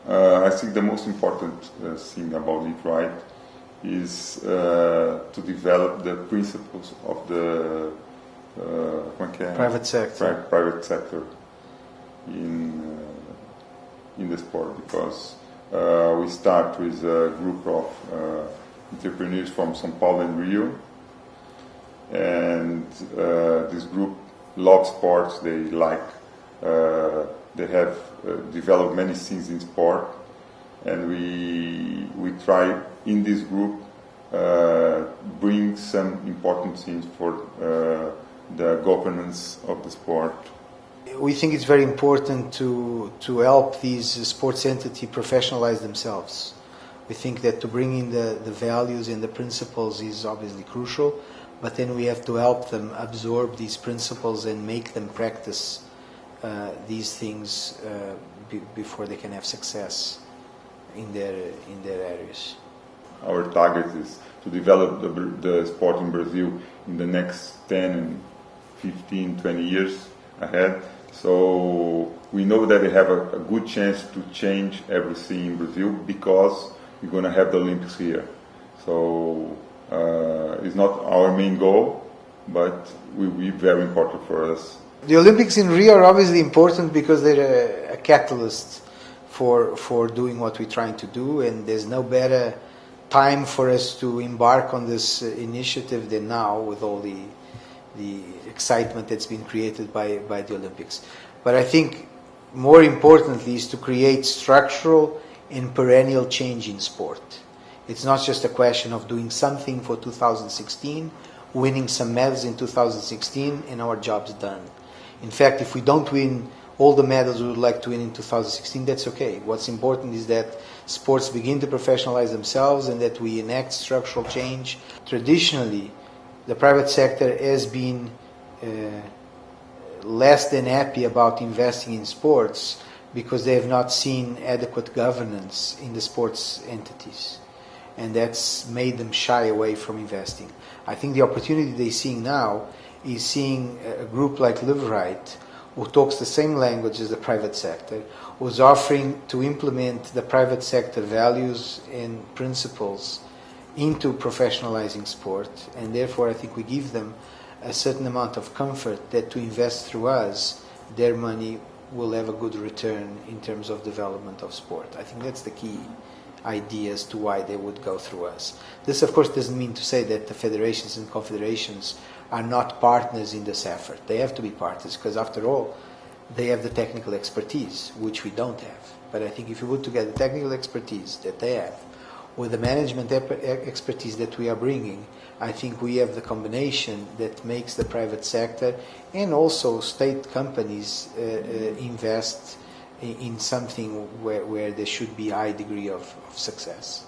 I think the most important thing about LiveWright is to develop the principles of the private sector in the sport, because we start with a group of entrepreneurs from São Paulo and Rio, and this group loves sports. They have developed many things in sport, and we try in this group bring some important things for the governance of the sport. We think it's very important to help these sports entities professionalize themselves. We think that to bring in the values and the principles is obviously crucial, but then we have to help them absorb these principles and make them practice these things before they can have success in their areas. Our target is to develop the sport in Brazil in the next 10 and 15, 20 years ahead. So we know that we have a good chance to change everything in Brazil because we're going to have the Olympics here. So it's not our main goal, but will be very important for us. The Olympics in Rio are obviously important because they're a catalyst for doing what we're trying to do, and there's no better time for us to embark on this initiative than now, with all the excitement that's been created by the Olympics. But I think more importantly is to create structural and perennial change in sport. It's not just a question of doing something for 2016, winning some medals in 2016, and our job's done. In fact, if we don't win all the medals we would like to win in 2016, that's okay. What's important is that sports begin to professionalize themselves and that we enact structural change. Traditionally, the private sector has been less than happy about investing in sports because they have not seen adequate governance in the sports entities, and that's made them shy away from investing. I think the opportunity they're seeing now is seeing a group like LiveWright, who talks the same language as the private sector, who's offering to implement the private sector values and principles into professionalizing sport, and therefore I think we give them a certain amount of comfort that to invest through us, their money will have a good return in terms of development of sport. I think that's the key idea as to why they would go through us. This of course doesn't mean to say that the federations and confederations are not partners in this effort. They have to be partners because after all they have the technical expertise, which we don't have. But I think if you put together the technical expertise that they have with the management expertise that we are bringing, I think we have the combination that makes the private sector and also state companies invest in something where there should be a high degree of success.